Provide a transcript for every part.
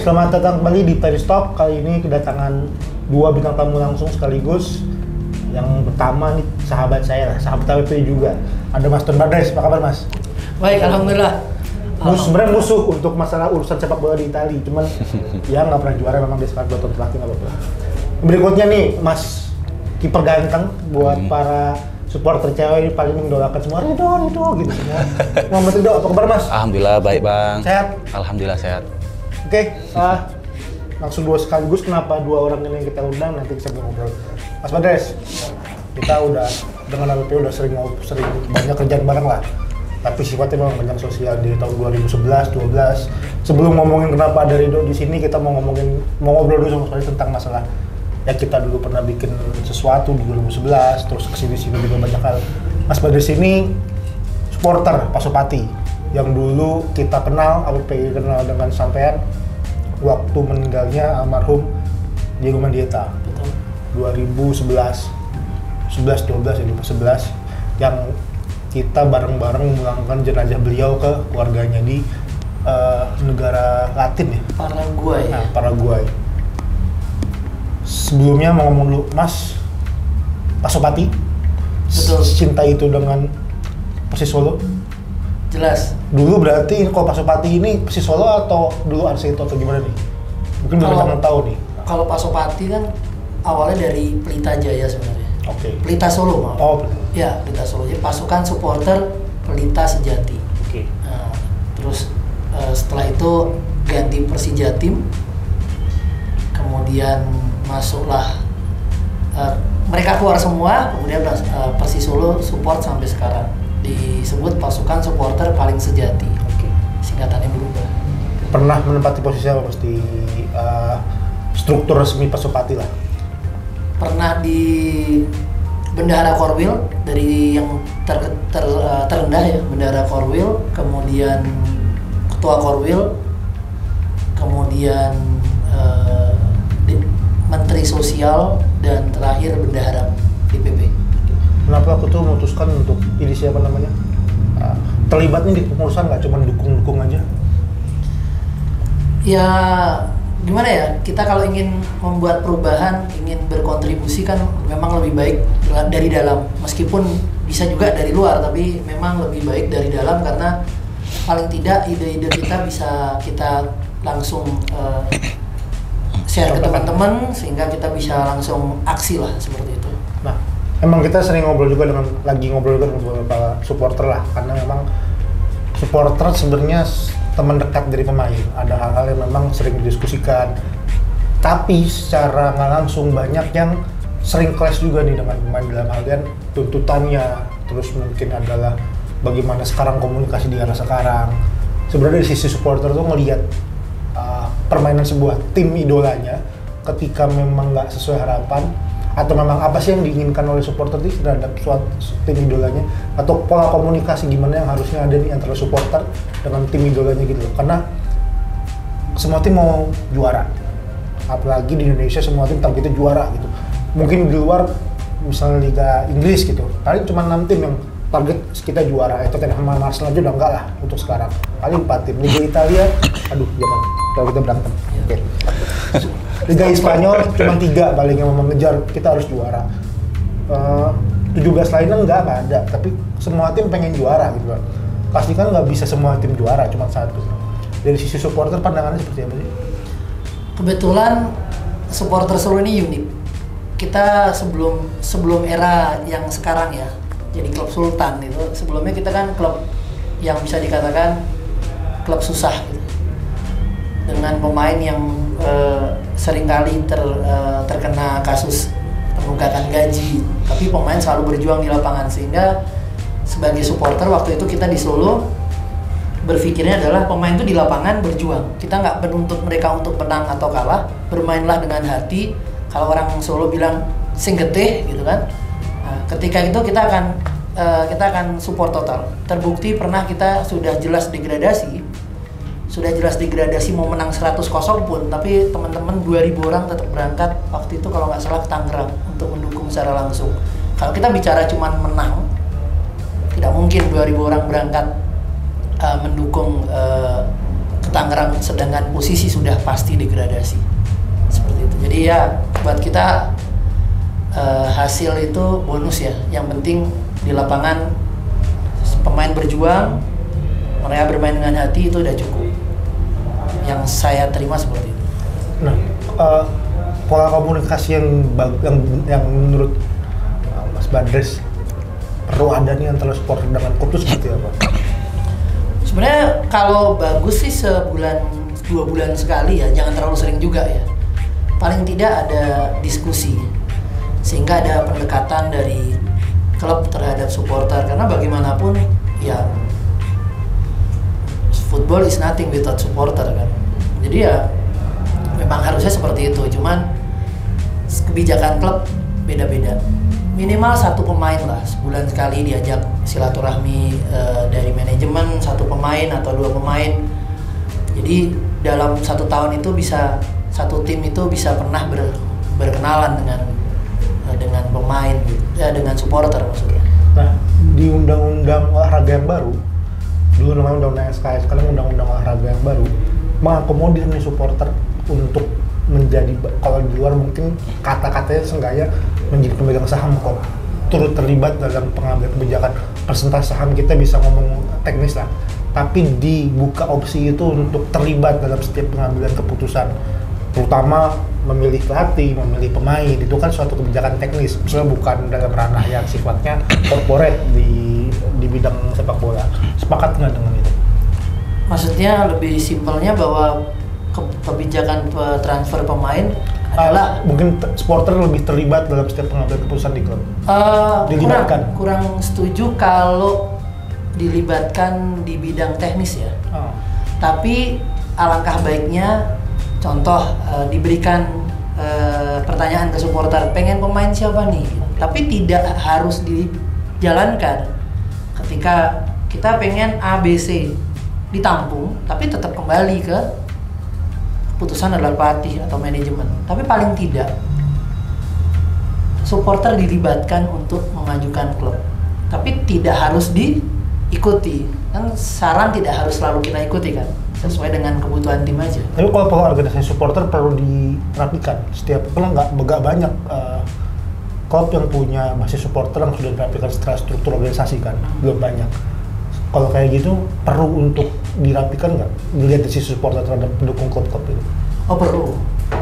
selamat datang kembali di Peristalk. Kali ini kedatangan dua bintang tamu langsung sekaligus. Yang pertama nih sahabat saya lah, sahabat AWP juga. Ada Mas Ton Badres, apa kabar Mas? Baik, alhamdulillah. Sebenarnya musuh untuk masalah urusan sepak bola di Italia, cuman ya nggak pernah juara, memang dia sekarang 2 tahun terakhir nggak apa-apa. Berikutnya nih Mas, kiper ganteng buat para supporter cewek ini paling mendolakan semua, Ridho gitu semua. Muhammad Ridho, apa kabar Mas? Alhamdulillah baik Bang. Sehat? Alhamdulillah sehat. Oke, langsung dua sekaligus. Kenapa dua orang ini yang kita undang, nanti bisa ngobrol. Mas Badres, kita udah dengan AWP udah sering banyak kerjaan bareng lah. Tapi sifatnya memang banyak sosial di tahun 2011-12. Sebelum ngomongin kenapa ada Ridho di sini, kita mau ngobrol dulu sama sekali tentang masalah ya kita dulu pernah bikin sesuatu di 2011, terus kesini-sini juga banyak hal. Mas Badres ini supporter Pasopati yang dulu kita kenal, AWP kenal dengan sampean waktu meninggalnya almarhum Diego Mendieta. Betul. 2011, 11 yang kita bareng-bareng memulangkan jenazah beliau ke keluarganya di negara Latin ya? Paraguay. Nah, Paraguay. Sebelumnya mau ngomong dulu, Mas Pasopati, Betul. cinta itu dengan Persis Solo? Jelas. Dulu berarti kalau Pasopati ini Persis Solo atau dulu Arseto atau gimana nih? Mungkin belum banyak tahu nih. Kalau Pasopati kan awalnya dari Pelita Jaya sebenarnya. Oke. Pelita Solo maaf. Oh, Ya, Pelita Solo. Jadi pasukan supporter Pelita Sejati. oke. Nah, terus setelah itu ganti Persijatim. Kemudian masuklah mereka keluar semua, kemudian Persis Solo support sampai sekarang. Disebut pasukan supporter paling sejati. Oke. Singkatannya berubah. Pernah menempati posisi apa Mas di struktur resmi Pasopati lah? Pernah di Bendahara Korwil, dari yang terendah ya, Bendahara Korwil, kemudian Ketua Korwil, kemudian Menteri Sosial, dan terakhir Bendahara DPP. Kenapa aku tuh memutuskan untuk ini siapa namanya? Terlibat nih di pengurusan, nggak cuma dukung-dukung aja? Ya gimana ya, kita kalau ingin membuat perubahan, ingin berkontribusi kan memang lebih baik dari dalam. Meskipun bisa juga dari luar, tapi memang lebih baik dari dalam karena paling tidak ide-ide kita bisa kita langsung share ke teman-teman sehingga kita bisa langsung aksi lah seperti itu. Nah, emang kita sering ngobrol juga dengan beberapa supporter lah, karena memang supporter sebenarnya teman dekat dari pemain. Ada hal-hal yang memang sering didiskusikan, tapi secara nggak langsung banyak yang sering clash juga nih dengan pemain dalam hal tuntutannya. Terus mungkin adalah bagaimana sekarang komunikasi di era sekarang. Sebenarnya dari sisi supporter tuh ngelihat permainan sebuah tim idolanya ketika memang nggak sesuai harapan, atau memang apa sih yang diinginkan oleh supporter itu terhadap suatu tim idolanya, atau pola komunikasi gimana yang harusnya ada nih antara supporter dengan tim idolanya gitu loh. Karena semua tim mau juara, apalagi di Indonesia semua tim targetnya juara gitu. Mungkin di luar misalnya Liga Inggris gitu, paling cuma 6 tim yang target kita juara, Tottenham sama Arsenal aja udah enggak lah untuk sekarang. Paling 4 tim. Liga Italia, aduh jangan, kalau kita berantem. Oke. Liga Spanyol cuma 3 paling yang mengejar kita harus juara. 17 lainnya enggak ada, tapi semua tim pengen juara gitu kan. Pasti kan nggak bisa semua tim juara, cuma satu. Dari sisi supporter pandangannya seperti apa sih? Kebetulan supporter Solo ini unik. Kita sebelum era yang sekarang ya, jadi klub Sultan itu, sebelumnya kita kan klub yang bisa dikatakan klub susah gitu. Dengan pemain yang seringkali terkena kasus penunggakan gaji, tapi pemain selalu berjuang di lapangan, sehingga sebagai supporter waktu itu kita di Solo berpikirnya adalah pemain itu di lapangan berjuang. Kita nggak menuntut mereka untuk menang atau kalah, bermainlah dengan hati. Kalau orang Solo bilang sing getih gitu kan. Nah, ketika itu kita akan support total. Terbukti pernah kita sudah jelas degradasi mau menang 100-0 pun, tapi teman-teman 2.000 orang tetap berangkat waktu itu kalau nggak salah ke Tangerang untuk mendukung secara langsung. Kalau kita bicara cuman menang, tidak mungkin 2.000 orang berangkat mendukung ke Tangerang, sedangkan posisi sudah pasti degradasi seperti itu. Jadi ya buat kita hasil itu bonus ya. Yang penting di lapangan pemain berjuang, mereka bermain dengan hati, itu udah cukup. Yang saya terima seperti itu. Nah, pola komunikasi yang menurut Mas Badres perlu ada nih antara supporter dengan klub itu seperti apa? Sebenarnya kalau bagus sih sebulan 2 bulan sekali ya, jangan terlalu sering juga ya. Paling tidak ada diskusi, sehingga ada pendekatan dari klub terhadap supporter, karena bagaimanapun ya football is nothing without supporter kan. Jadi ya memang harusnya seperti itu, cuman kebijakan klub beda-beda. Minimal satu pemain lah sebulan sekali diajak silaturahmi dari manajemen, satu pemain atau 2 pemain. Jadi dalam 1 tahun itu bisa satu tim itu bisa pernah berkenalan dengan pemain, ya dengan supporter maksudnya. Nah, di undang-undang olahraga yang baru, dulu namanya undang-undang SKS, sekarang undang-undang olahraga yang baru, mengakomodir nih supporter untuk menjadi, kalau di luar mungkin kata-katanya seenggaknya menjadi pemegang saham kok, turut terlibat dalam pengambilan kebijakan. Persentase saham kita bisa ngomong teknis lah, tapi dibuka opsi itu untuk terlibat dalam setiap pengambilan keputusan, terutama memilih pelatih, memilih pemain. Itu kan suatu kebijakan teknis, misalnya bukan dalam ranah yang sifatnya corporate di bidang sepak bola. Sepakat nggak dengan itu? Maksudnya lebih simpelnya bahwa kebijakan transfer pemain adalah mungkin supporter lebih terlibat dalam setiap pengambilan keputusan di klub. Dilibatkan. Kurang setuju kalau dilibatkan di bidang teknis ya. Tapi alangkah baiknya, contoh diberikan pertanyaan ke supporter, pengen pemain siapa nih? Tapi tidak harus dijalankan. Ketika kita pengen A, B, C, ditampung, tapi tetap kembali ke keputusan adalah pelatih atau manajemen. Tapi paling tidak supporter dilibatkan untuk memajukan klub, tapi tidak harus diikuti. Kan saran tidak harus selalu kita ikuti kan, sesuai dengan kebutuhan tim aja. Tapi kalau organisasi supporter perlu dirapikan. Setiap klub nggak banyak klub yang punya basis supporter yang sudah dirapikan secara struktur organisasi kan, belum banyak. Kalau kayak gitu perlu untuk dirapikan nggak? Dilihat dari sisi supporter terhadap pendukung klub-klub itu? Oh perlu,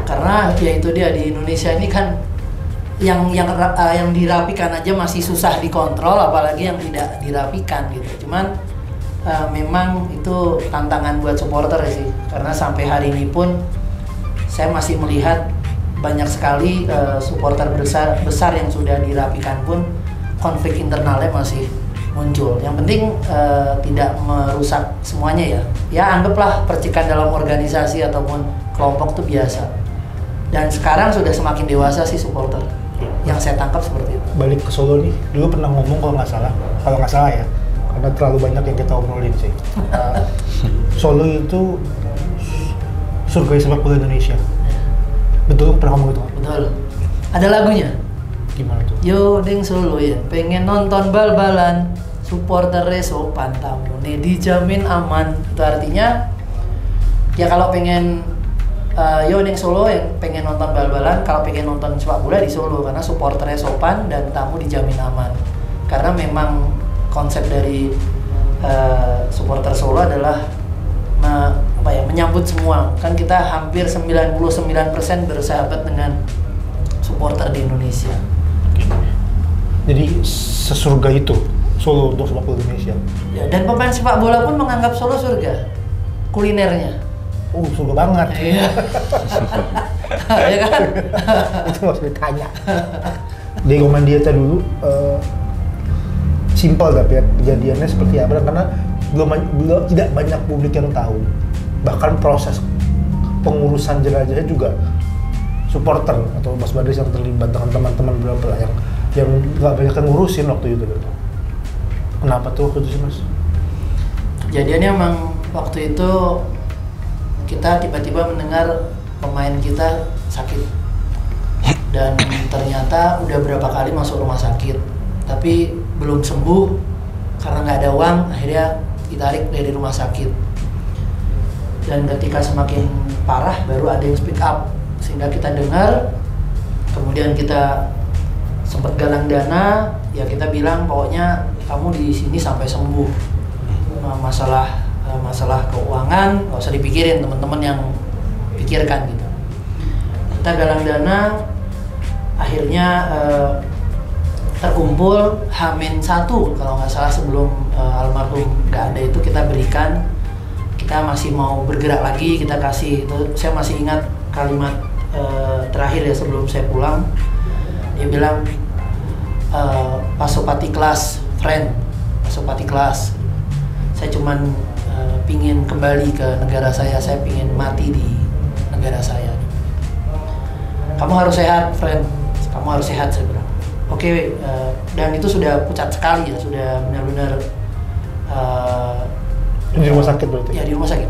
karena ya itu dia, di Indonesia ini kan yang dirapikan aja masih susah dikontrol, apalagi yang tidak dirapikan gitu. Cuman memang itu tantangan buat supporter sih, karena sampai hari ini pun saya masih melihat banyak sekali supporter besar yang sudah dirapikan pun konflik internalnya masih muncul. Yang penting tidak merusak semuanya ya. Ya anggaplah percikan dalam organisasi ataupun kelompok itu biasa. Dan sekarang sudah semakin dewasa sih supporter. Yang saya tangkap seperti itu. Balik ke Solo nih, dulu pernah ngomong kalau nggak salah ya, karena terlalu banyak yang kita obrolin sih. Solo itu surga sepak bola Indonesia. Betul pernah ngomong itu? Betul. Ada lagunya. Gimana tuh? Yo deng Solo ya, pengen nonton bal-balan, supporter sopan tamu nih dijamin aman. Itu artinya ya kalau pengen yo deng Solo yang pengen nonton bal-balan, kalau pengen nonton sepak bola di Solo, karena supporternya sopan dan tamu dijamin aman. Karena memang konsep dari supporter Solo adalah menyambut semua. Kan kita hampir 99% bersahabat dengan supporter di Indonesia. Jadi sesurga itu Solo untuk sepak bola Indonesia. Ya, dan pemain sepak bola pun menganggap Solo surga kulinernya. Surga banget. Iya. Ya kan? Itu harus ditanya. Diego Mendieta dulu simpel tapi ya, kejadiannya seperti apa, karena belum tidak banyak publik yang tahu. Bahkan proses pengurusan jenazahnya juga supporter atau Mas Badres yang terlibat dengan teman-teman berapa lah yang nggak banyak yang ngurusin waktu itu gitu. Kenapa tuh waktu itu sih Mas? Kejadiannya emang waktu itu kita tiba-tiba mendengar pemain kita sakit dan ternyata udah berapa kali masuk rumah sakit tapi belum sembuh karena nggak ada uang, akhirnya ditarik dari rumah sakit. dan ketika semakin parah baru ada yang speak up sehingga kita dengar, kemudian kita sempat galang dana, ya kita bilang pokoknya kamu di sini sampai sembuh. Masalah keuangan nggak usah dipikirin, teman-teman yang pikirkan gitu. Kita galang dana, akhirnya terkumpul H-1 kalau nggak salah sebelum almarhum nggak ada itu kita berikan. Kita masih mau bergerak lagi, kita kasih itu. Saya masih ingat kalimat terakhir ya sebelum saya pulang. Dia bilang, Pasopati kelas, friend, Pasopati kelas. Saya cuman pingin kembali ke negara saya pingin mati di negara saya. Kamu harus sehat, friend. Kamu harus sehat, saya bilang. Oke, dan itu sudah pucat sekali ya, sudah benar-benar di rumah sakit berarti? Ya, di rumah sakit.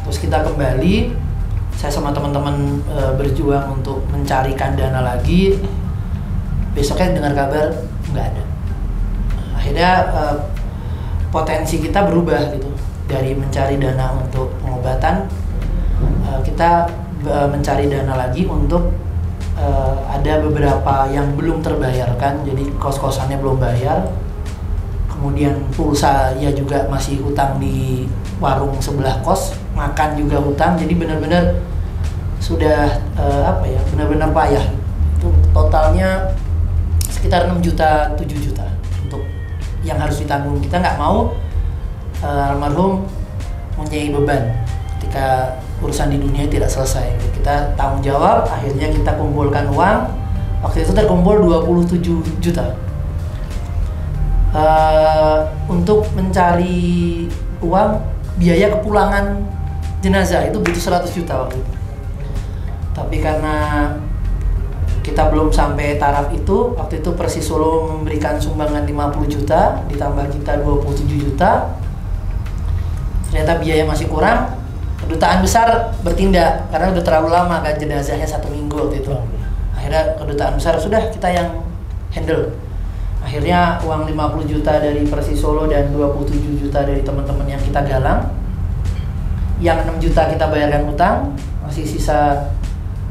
Terus kita kembali, saya sama teman-teman berjuang untuk mencarikan dana lagi. Besoknya dengar kabar nggak ada. Akhirnya potensi kita berubah gitu, dari mencari dana untuk pengobatan, kita mencari dana lagi untuk ada beberapa yang belum terbayarkan, jadi kos-kosannya belum bayar, kemudian pulsa ya juga masih hutang di warung sebelah kos, makan juga hutang, jadi benar-benar sudah benar-benar payah. Itu totalnya sekitar 6 juta, 7 juta untuk yang harus ditanggung. Kita nggak mau almarhum mempunyai beban ketika urusan di dunia tidak selesai. Kita tanggung jawab, akhirnya kita kumpulkan uang. Waktu itu terkumpul 27 juta. Untuk mencari uang biaya kepulangan jenazah itu butuh 100 juta waktu itu. Tapi karena kita belum sampai taraf itu, waktu itu Persis Solo memberikan sumbangan 50 juta, ditambah kita 27 juta. Ternyata biaya masih kurang, kedutaan besar bertindak, karena udah terlalu lama kan jenazahnya 1 minggu waktu itu. Akhirnya kedutaan besar, sudah kita yang handle. Akhirnya uang 50 juta dari Persis Solo dan 27 juta dari teman-teman yang kita galang. Yang 6 juta kita bayarkan utang, masih sisa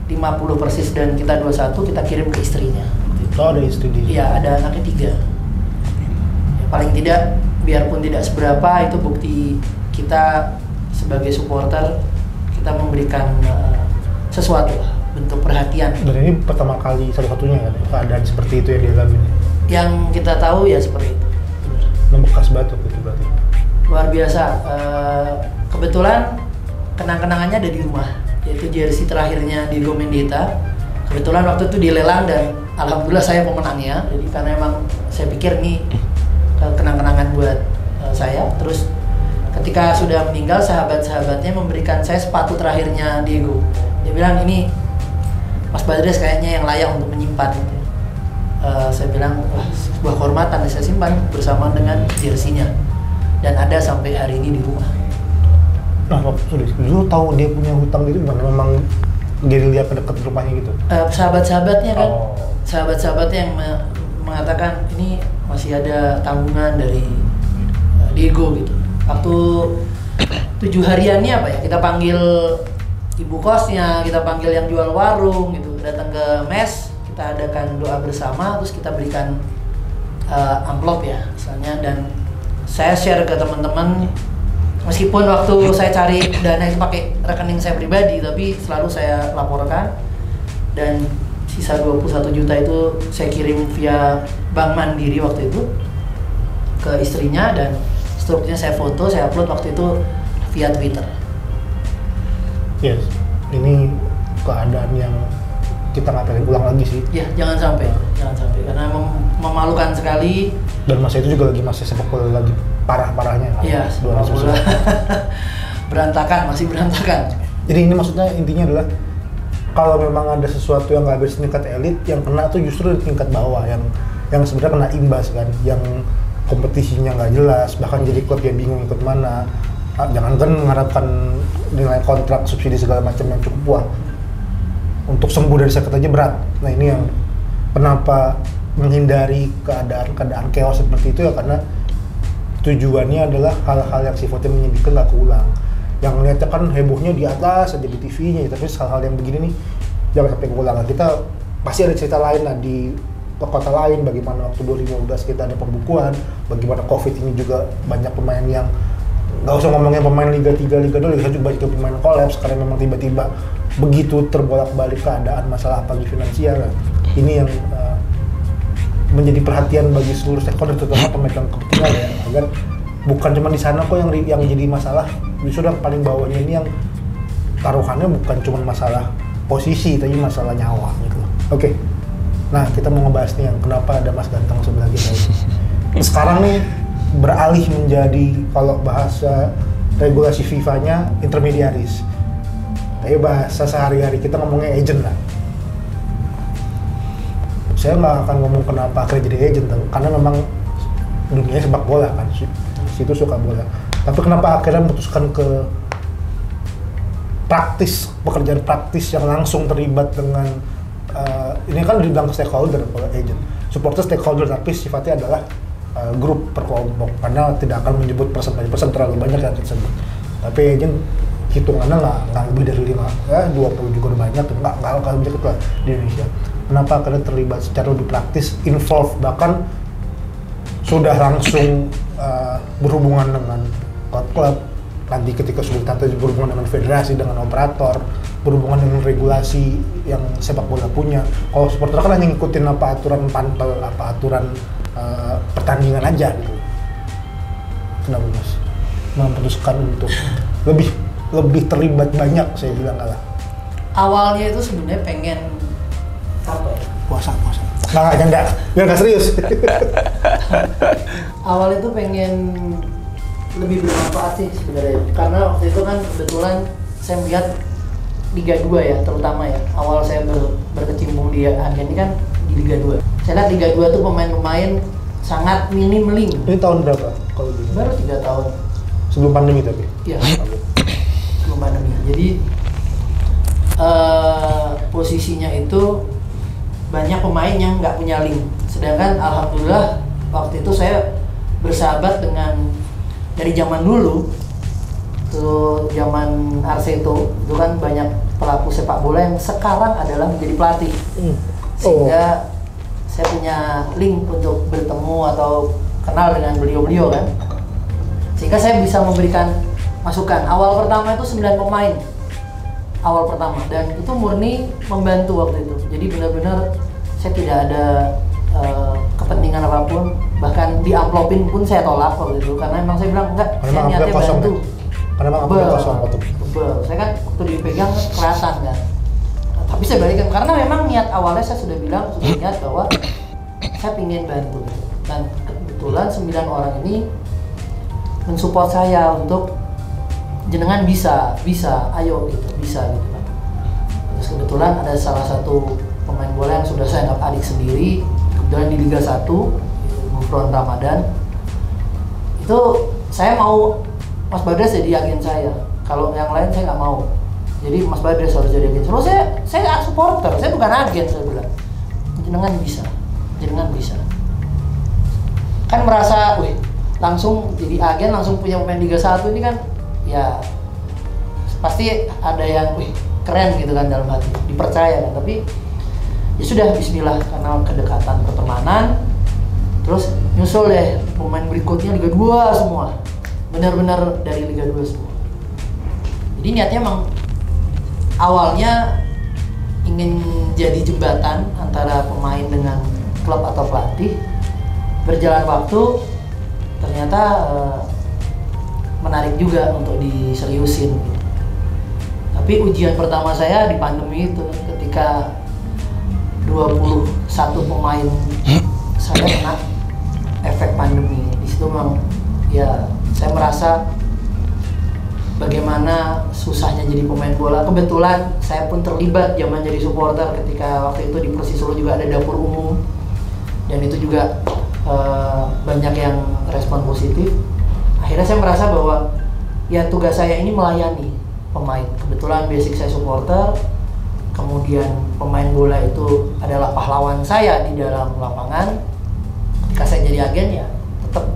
50 Persis dan kita 21 kita kirim ke istrinya. Oh, ada istri dia? Iya, ada anaknya 3. Ya, paling tidak, biarpun tidak seberapa, itu bukti kita sebagai supporter, kita memberikan sesuatu lah, bentuk perhatian. Dan ini pertama kali satu-satunya kan, keadaan seperti itu yang dialami? Yang kita tahu ya seperti itu. Benar. Membekas batu itu berarti? Luar biasa. Kebetulan kenang-kenangannya ada di rumah, yaitu jersey terakhirnya Diego Mendieta. Kebetulan waktu itu dilelang dan alhamdulillah saya pemenangnya. Jadi karena emang saya pikir ini kenang-kenangan buat saya. Terus ketika sudah meninggal, sahabat-sahabatnya memberikan saya sepatu terakhirnya Diego. Dia bilang, ini Mas Badres kayaknya yang layak untuk menyimpan. Saya bilang, wah, sebuah kehormatan, saya simpan bersama dengan jersey-nya. Dan ada sampai hari ini di rumah. Nah, waktu dulu tahu dia punya hutang itu gimana? Memang gerilya dekat rumahnya gitu? Sahabat-sahabatnya kan, sahabat-sahabatnya yang mengatakan ini masih ada tanggungan dari Diego gitu. Waktu 7 hariannya apa ya, kita panggil ibu kosnya, kita panggil yang jual warung gitu, datang ke mes, kita adakan doa bersama, terus kita berikan amplop ya misalnya, dan saya share ke teman-teman. Meskipun waktu saya cari dana itu pakai rekening saya pribadi, tapi selalu saya laporkan, dan sisa 21 juta itu saya kirim via Bank Mandiri waktu itu ke istrinya, dan strukturnya saya foto, saya upload waktu itu via Twitter. Yes, ini keadaan yang kita nggak pengen ulang lagi sih. Ya, jangan sampai, karena memalukan sekali. Dan masa itu juga lagi masih sepak bola lagi parah-parahnya kan? Iya, masih berantakan. Jadi ini maksudnya intinya adalah kalau memang ada sesuatu yang nggak habis tingkat elit, yang kena tuh justru di tingkat bawah, yang sebenarnya kena imbas kan, yang kompetisinya nggak jelas, bahkan jadi klub yang bingung ikut mana. Jangankan mengharapkan nilai kontrak, subsidi segala macam yang cukup kuat, untuk sembuh dari sakit aja berat. Nah ini yang kenapa menghindari keadaan chaos seperti itu ya, karena tujuannya adalah hal-hal yang sifatnya menyedihkan nggak keulang. yang ngeliatnya kan hebohnya di atas aja di TV-nya, tapi hal-hal yang begini nih jangan sampai keulangan. Kita pasti ada cerita lain lah di kota lain, bagaimana waktu 2015 kita ada pembukuan, bagaimana COVID ini juga banyak pemain yang nggak usah ngomongin pemain Liga 3, Liga 2, Liga 1 juga banyak pemain kolaps karena memang tiba-tiba begitu terbolak-balik keadaan masalah apalagi finansial. Ini yang menjadi perhatian bagi seluruh stakeholder, terutama pemegang kepentingan ya, agar bukan cuma di sana kok yang jadi masalah, justru yang paling bawahnya ini yang taruhannya bukan cuma masalah posisi, tapi masalah nyawa gitu. Oke. Nah, kita mau ngebahas nih yang kenapa ada Mas Ganteng sebelah kita ini. Sekarang nih beralih menjadi, kalau bahasa regulasi FIFA-nya, intermediaris. Tapi bahasa sehari-hari kita ngomongnya agent lah. Saya nggak akan ngomong kenapa akhirnya jadi agent, karena memang dunia sepak bola kan, situ suka bola. Tapi kenapa akhirnya memutuskan ke praktis, pekerjaan praktis yang langsung terlibat dengan ini kan dibilang stakeholder kalau agent, supporter stakeholder, tapi sifatnya adalah grup per kelompok, karena tidak akan menyebut persen terlalu banyak yang tersebut. Tapi agent hitungannya nggak lebih dari 20 juga udah banyak, nggak banyak itu lah di Indonesia. Kenapa kalian terlibat secara lebih praktis, involve, bahkan sudah langsung berhubungan dengan klub-klub, nanti ketika sudah berhubungan dengan federasi, dengan operator, berhubungan dengan regulasi yang sepak bola punya. Kalau supporter kan hanya ngikutin apa aturan panpel, apa aturan pertandingan aja gitu. Kenapa Mas memutuskan untuk lebih terlibat banyak, saya bilang lah. Awalnya itu sebenarnya pengen apa ya? Puasa. Nggak, biar nggak serius. Awal itu pengen lebih bermanfaat sih sebenarnya, karena waktu itu kan kebetulan saya melihat Liga 2 ya, terutama ya, awal saya berkecimpung di agen ini kan di Liga 2. Saya lihat Liga 2 tuh pemain-pemain sangat minim. Ini tahun berapa kalau di? Baru 3 tahun. Sebelum pandemi tapi? Iya, sebelum pandemi. Jadi posisinya itu banyak pemain yang nggak punya link. Sedangkan alhamdulillah waktu itu saya bersahabat dengan, dari zaman dulu tuh, zaman Arseto itu kan banyak pelaku sepak bola yang sekarang adalah menjadi pelatih. Sehingga saya punya link untuk bertemu atau kenal dengan beliau-beliau kan. Sehingga saya bisa memberikan masukan. Awal pertama itu 9 pemain. Awal pertama, dan itu murni membantu waktu itu. Jadi benar-benar saya tidak ada kepentingan apapun, bahkan diamplopin pun saya tolak waktu itu, karena memang saya bilang enggak, saya niatnya bantu. Karena memang amplop kosong waktu itu. Saya kan waktu dipegang kelihatan kan. Tapi saya balikan, karena memang niat awalnya saya sudah niat bahwa saya ingin bantu. Dan kebetulan 9 orang ini mensupport saya untuk jenengan bisa, ayo gitu, bisa gitu kan. Terus kebetulan ada salah satu pemain bola yang sudah saya anggap adik sendiri, kebetulan di Liga 1, Gufron Ramadan. Itu saya mau Mas Badras jadi agen saya. Kalau yang lain saya nggak mau. Jadi Mas Badras harus jadi agen. Terus saya supporter, saya bukan agen, saya bilang. Jenengan bisa. Kan merasa, langsung jadi agen, langsung punya pemain Liga 1 ini kan, ya pasti ada yang keren gitu kan dalam hati, dipercaya kan. Tapi ya sudah, bismillah, karena kedekatan pertemanan, terus nyusul deh pemain berikutnya Liga 2 semua, benar-benar dari Liga 2 semua. Jadi niatnya emang awalnya ingin jadi jembatan antara pemain dengan klub atau pelatih. Berjalan waktu ternyata menarik juga untuk diseriusin. Tapi ujian pertama saya di pandemi itu, ketika 21 pemain saya kena efek pandemi. Di situ memang ya saya merasa bagaimana susahnya jadi pemain bola. Kebetulan saya pun terlibat zaman jadi supporter, ketika waktu itu di Persis Solo juga ada dapur umum, dan itu juga banyak yang respon positif. Akhirnya saya merasa bahwa ya tugas saya ini melayani pemain. Kebetulan basic saya supporter, kemudian pemain bola itu adalah pahlawan saya di dalam lapangan. Ketika saya jadi agen ya tetap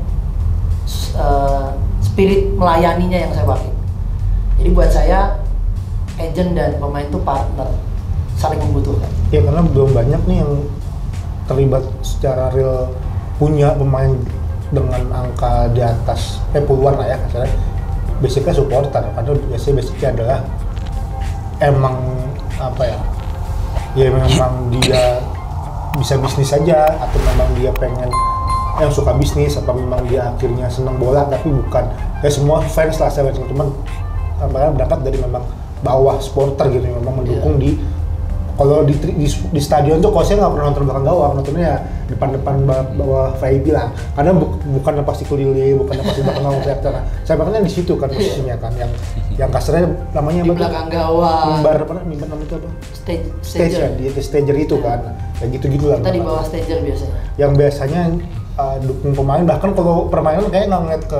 spirit melayaninya yang saya pakai. buat saya agent dan pemain itu partner, saling membutuhkan. Ya karena belum banyak nih yang terlibat secara real punya pemain dengan angka di atas puluhan lah ya kasarnya. Basicnya supporter, karena biasanya basicnya adalah emang apa ya? Ya memang dia bisa bisnis saja atau memang dia pengen yang suka bisnis atau memang dia akhirnya senang bola tapi bukan ya semua fans lah saya cuman berangkat dari memang bawah supporter gitu memang mendukung di kalau di stadion tuh kalau saya nggak pernah nonton belakang gawang, nontonnya ya depan bawah VIP lah karena bukan pasti keliling, bukan pasti belakang gawang teriak-teriak. Nah, saya makanya di situ kan posisinya kan yang kasarnya namanya di belakang gawang mimbar namanya itu apa? Stage ya, di stager itu kan ya gitu-gitu lah. Kita di bawah stager biasanya Yang biasanya dukung pemain, bahkan kalau permainan kayak nggak ngeliat ke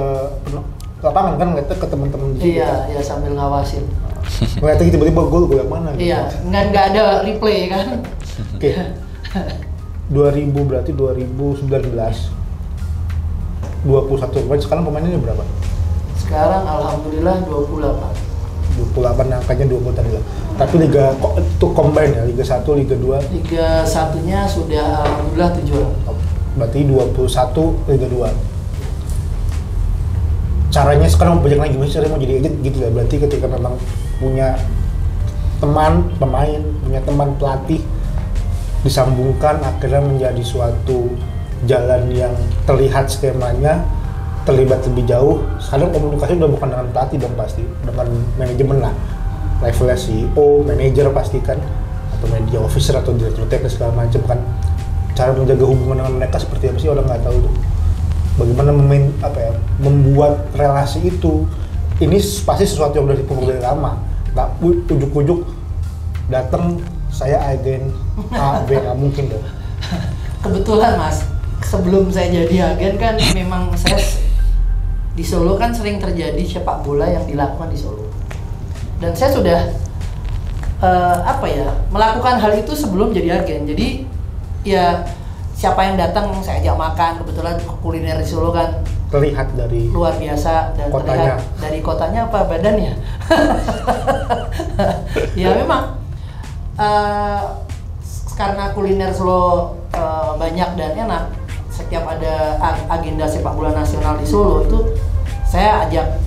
lapangan kan, ngeliatnya ke teman-teman di situ. Iya sambil ngawasin. Ngeliatnya gitu, tiba-tiba gol yang mana gitu. Iya, nggak ada replay kan. Oke. 2000 berarti 2019 21 pemain, sekarang pemainnya berapa? Sekarang alhamdulillah 28 angkanya 20 tadi lah. Tapi liga itu combine ya, Liga 1, Liga 2. Liga 1-nya sudah alhamdulillah 7 orang. Berarti 21 Liga 2. Caranya sekarang banyak lagi, caranya mau jadi agent gitu ya. Berarti ketika memang punya teman pemain, punya teman pelatih, disambungkan akhirnya menjadi suatu jalan yang terlihat skemanya, terlibat lebih jauh. Sekarang komunikasi udah bukan dengan pelatih dong pasti, dengan manajemen lah, levelnya CEO, manajer pasti kan, atau media officer atau direktur teknis segala macam kan. Cara menjaga hubungan dengan mereka seperti apa sih, orang nggak tahu tuh. Bagaimana membuat relasi itu, ini pasti sesuatu yang udah dipupuk dari lama, nggak ujuk-ujuk datang saya agen A, B, nggak mungkin dong. Kebetulan Mas, sebelum saya jadi agen kan memang saya di Solo kan sering terjadi sepak bola yang dilakukan di Solo, dan saya sudah melakukan hal itu sebelum jadi agen. Jadi ya siapa yang datang saya ajak makan, kebetulan kuliner di Solo kan Terlihat dari luar biasa dan kotanya. terlihat dari kotanya apa badannya. Ya memang karena kuliner Solo banyak dan enak, setiap ada agenda sepak bola nasional di Solo itu saya ajak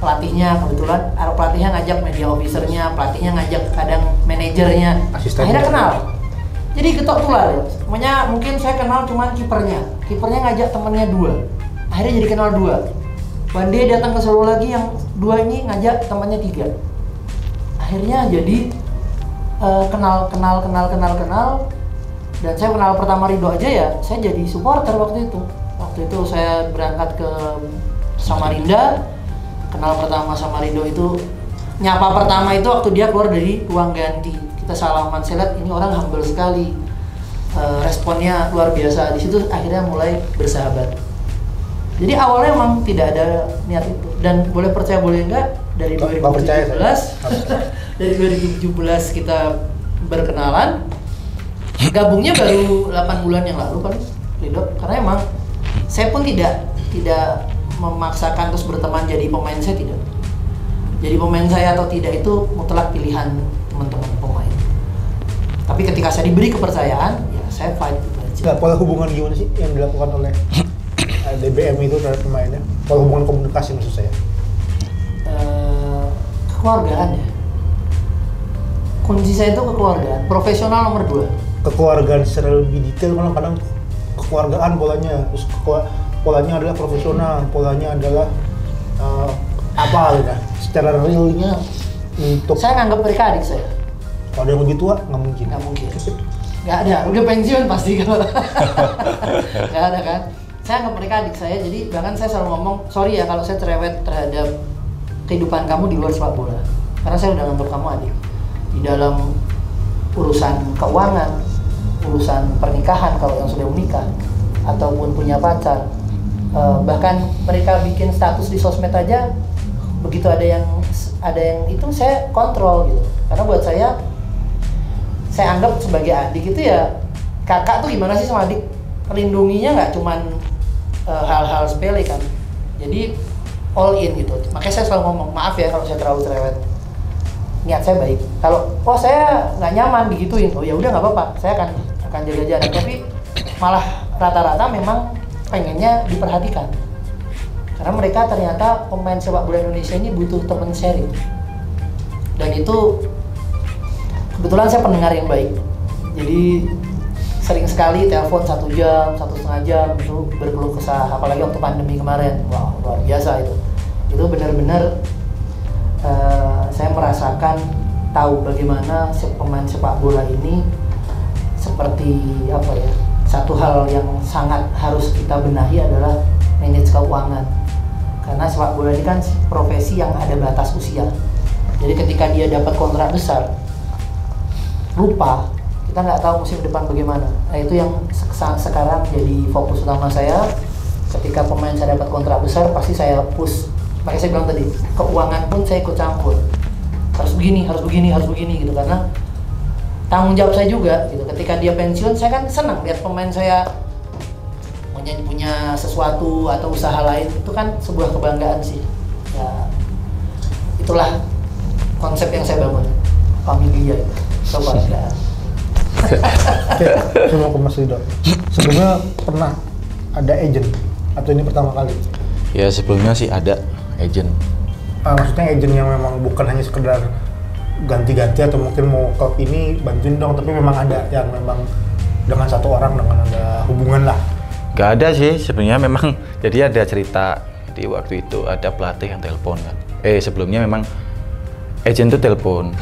pelatihnya, kebetulan pelatihnya ngajak media officernya, pelatihnya ngajak kadang manajernya, akhirnya kenal. Jadi ketok tular ya. Semuanya mungkin saya kenal cuman kipernya ngajak temennya 2, akhirnya jadi kenal 2. One day datang ke Solo lagi yang 2 ini ngajak temannya 3, akhirnya jadi kenal. Dan saya kenal pertama Rido aja ya, saya jadi supporter waktu itu saya berangkat ke Samarinda, kenal pertama sama Rido itu, nyapa pertama itu waktu dia keluar dari ruang ganti, kita salaman, saya lihat ini orang humble sekali, responnya luar biasa. Di situ akhirnya mulai bersahabat. Jadi awalnya memang tidak ada niat itu, dan boleh percaya boleh enggak, dari 2017 dari 2017 kita berkenalan, gabungnya baru 8 bulan yang lalu kan Rido, karena emang saya pun tidak memaksakan terus berteman jadi pemain, saya tidak. Jadi pemain saya atau tidak itu mutlak pilihan teman-teman pemain. Tapi ketika saya diberi kepercayaan, ya saya fight itu aja. Nggak, pola hubungan gimana sih yang dilakukan oleh DBM itu terhadap pemainnya? Pola hubungan komunikasi maksud saya. Kekeluargaan ya. Kunci saya itu kekeluargaan, profesional nomor 2. Kekeluargaan secara lebih detail, malah kadang kekeluargaan polanya, terus polanya adalah profesional, polanya adalah apa gitu, secara realnya untuk. Saya nganggap mereka adik saya. Kalau ada yang lebih tua, nggak mungkin. Nggak ada, udah pensiun pasti kalau. Nggak ada kan. Saya anggap mereka adik saya, jadi bahkan saya selalu ngomong, sorry ya kalau saya cerewet terhadap kehidupan kamu di luar sepak bola, karena saya udah nganggap kamu adik. Di dalam urusan keuangan, urusan pernikahan kalau yang sudah menikah, ataupun punya pacar, bahkan mereka bikin status di sosmed aja, begitu ada yang itu saya kontrol gitu, karena buat saya anggap sebagai adik itu ya, kakak tuh gimana sih sama adik, melindunginya nggak cuman hal-hal sepele kan. Jadi all in gitu. Makanya saya selalu ngomong, maaf ya kalau saya terlalu cerewet. Niat saya baik. Kalau saya nggak nyaman digituin, oh ya udah nggak apa-apa, saya akan jaga jarak. Tapi malah rata-rata memang pengennya diperhatikan. Karena mereka ternyata pemain sepak bola Indonesia ini butuh teman sharing. Dan itu kebetulan saya pendengar yang baik. Jadi sering sekali telepon 1 jam, 1,5 jam itu berkeluh kesah, apalagi waktu pandemi kemarin. Wah, luar biasa itu. Itu benar-benar saya merasakan tahu bagaimana pemain sepak bola ini seperti apa ya. Satu hal yang sangat harus kita benahi adalah manage keuangan. Karena sepak bola ini kan profesi yang ada batas usia. Jadi ketika dia dapat kontrak besar, lupa, kita nggak tahu musim depan bagaimana. Nah itu yang sekarang jadi fokus utama saya. Ketika pemain saya dapat kontrak besar, pasti saya push. Makanya saya bilang tadi, keuangan pun saya ikut campur. Harus begini gitu. Karena tanggung jawab saya juga gitu. Ketika dia pensiun, saya kan senang lihat pemain saya punya sesuatu atau usaha lain. Itu kan sebuah kebanggaan sih. Ya, itulah konsep yang saya bangun. Familia itu. Kebanggaan. Oke, saya mau ke Mas Ridho. Sebelumnya pernah ada agent atau ini pertama kali? Ya sebelumnya sih ada agent. Maksudnya agent yang memang bukan hanya sekedar ganti-ganti atau mungkin mau klub ini bantuin dong, tapi memang ada yang memang dengan satu orang dengan ada hubungan lah. Gak ada sih sebenarnya, memang jadi ada cerita di waktu itu ada pelatih yang telepon kan. Sebelumnya memang agent tuh telepon,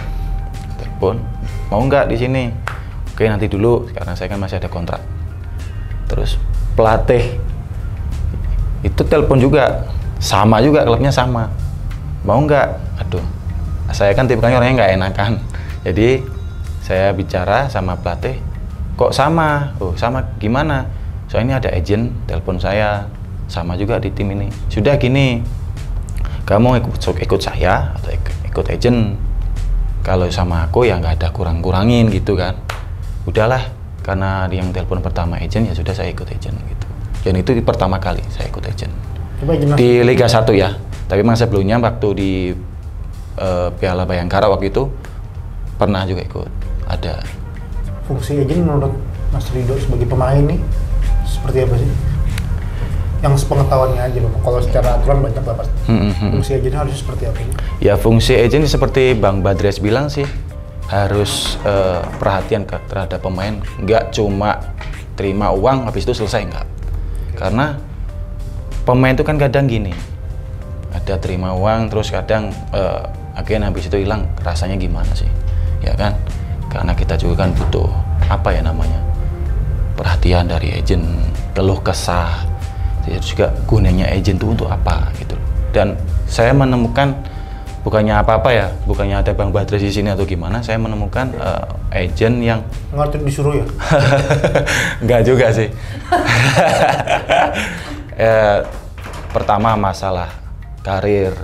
mau nggak di sini? Oke nanti dulu, karena saya kan masih ada kontrak. Terus pelatih itu telepon juga, sama juga klubnya sama, mau nggak? Aduh, saya kan tipenya orangnya nggak enakan. Jadi saya bicara sama pelatih, kok sama? Oh sama gimana? Soalnya ini ada agent telepon saya, sama juga di tim ini. Sudah gini, kamu ikut saya atau ikut agent? Kalau sama aku ya nggak ada kurang-kurangin gitu kan. Udahlah, karena yang telepon pertama agent ya sudah saya ikut agent gitu. Dan itu pertama kali saya ikut agent. Di Liga 1 ya. Tapi memang sebelumnya waktu di Piala Bayangkara waktu itu pernah juga ikut. Ada. Fungsi agent menurut Mas Ridho sebagai pemain nih seperti apa sih? Yang sepengetahuannya aja loh. Kalau secara aturan banyak lah pasti. Fungsi agent harus seperti apa? Ya fungsi agent seperti Bang Badres bilang sih, harus perhatian terhadap pemain, nggak cuma terima uang habis itu selesai, nggak. Karena pemain itu kan kadang gini, ada terima uang terus kadang akhirnya habis itu hilang, rasanya gimana sih, ya kan? Karena kita juga kan butuh apa ya namanya, perhatian dari agent, keluh kesah. Jadi juga gunanya agent itu untuk apa gitu. Dan saya menemukan bukannya apa-apa ya, bukannya ada Bang Badres di sini atau gimana, saya menemukan agent yang ngerti disuruh ya? Enggak juga sih. Pertama masalah karir,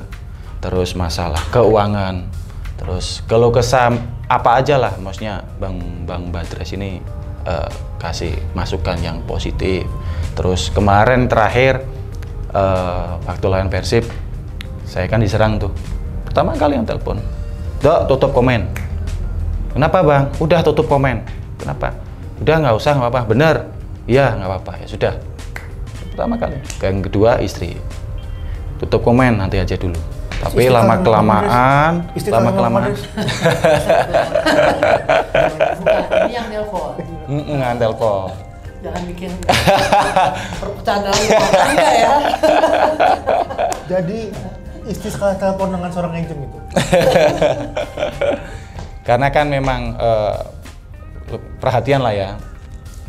terus masalah keuangan, terus keluh kesah apa aja lah, maksudnya Bang Badres ini kasih masukan yang positif. Terus kemarin terakhir waktu lawan Persib, saya kan diserang tuh. Pertama kali yang telepon, Dok, tutup komen. Kenapa Bang? Udah tutup komen. Kenapa? Udah nggak usah, nggak apa-apa. Bener? Iya nggak apa-apa. Ya sudah. Pertama kali. Yang kedua istri, tutup komen nanti aja dulu. Tapi lama kelamaan. Bukan, ini yang nelpon. Nggak telepon. Jangan bikin perpecahan dalam rumah tangga ya. Jadi istri sekali telepon dengan seorang agent gitu. Karena kan memang perhatian lah ya.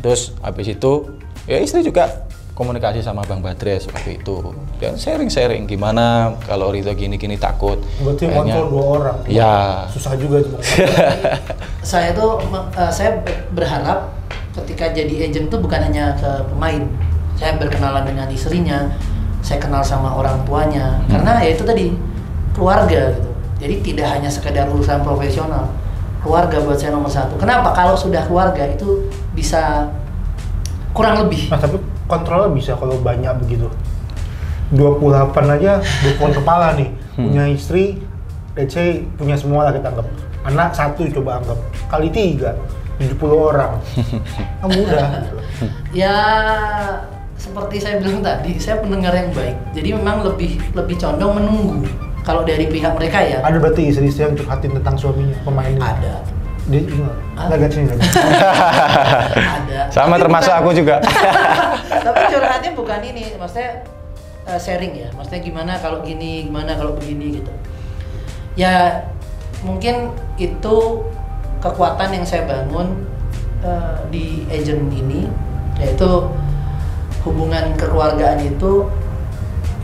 Terus habis itu ya istri juga komunikasi sama Bang Badres waktu itu. Dan sharing gimana kalau Ridho gini-gini takut. Berarti kontrol 2 orang. Ya. Susah juga itu. Saya berharap ketika jadi agent itu bukan hanya ke pemain. Saya berkenalan dengan istrinya, saya kenal sama orang tuanya, karena ya itu tadi keluarga gitu. Jadi tidak hanya sekedar urusan profesional, keluarga buat saya nomor 1. Kenapa? Kalau sudah keluarga itu bisa kurang lebih. Nah tapi kontrolnya bisa kalau banyak begitu. 28 aja bukan kepala nih, punya istri, let's say punya semua lah kita anggap. Anak 1 coba anggap, kali 3, 70 orang. Kan mudah. Ya seperti saya bilang tadi, saya pendengar yang baik. Jadi memang lebih condong menunggu. Kalau dari pihak mereka ya. Ada berarti istri-istri yang curhatin tentang suaminya, pemainnya? Ada. Dia ingat? Nggak sini. Ada. Sama Tapi termasuk bukan- aku juga. Tapi curhatnya bukan ini, maksudnya sharing ya. Maksudnya gimana kalau gini, gimana kalau begini gitu. Ya mungkin itu kekuatan yang saya bangun di agent ini, yaitu hubungan kekeluargaan itu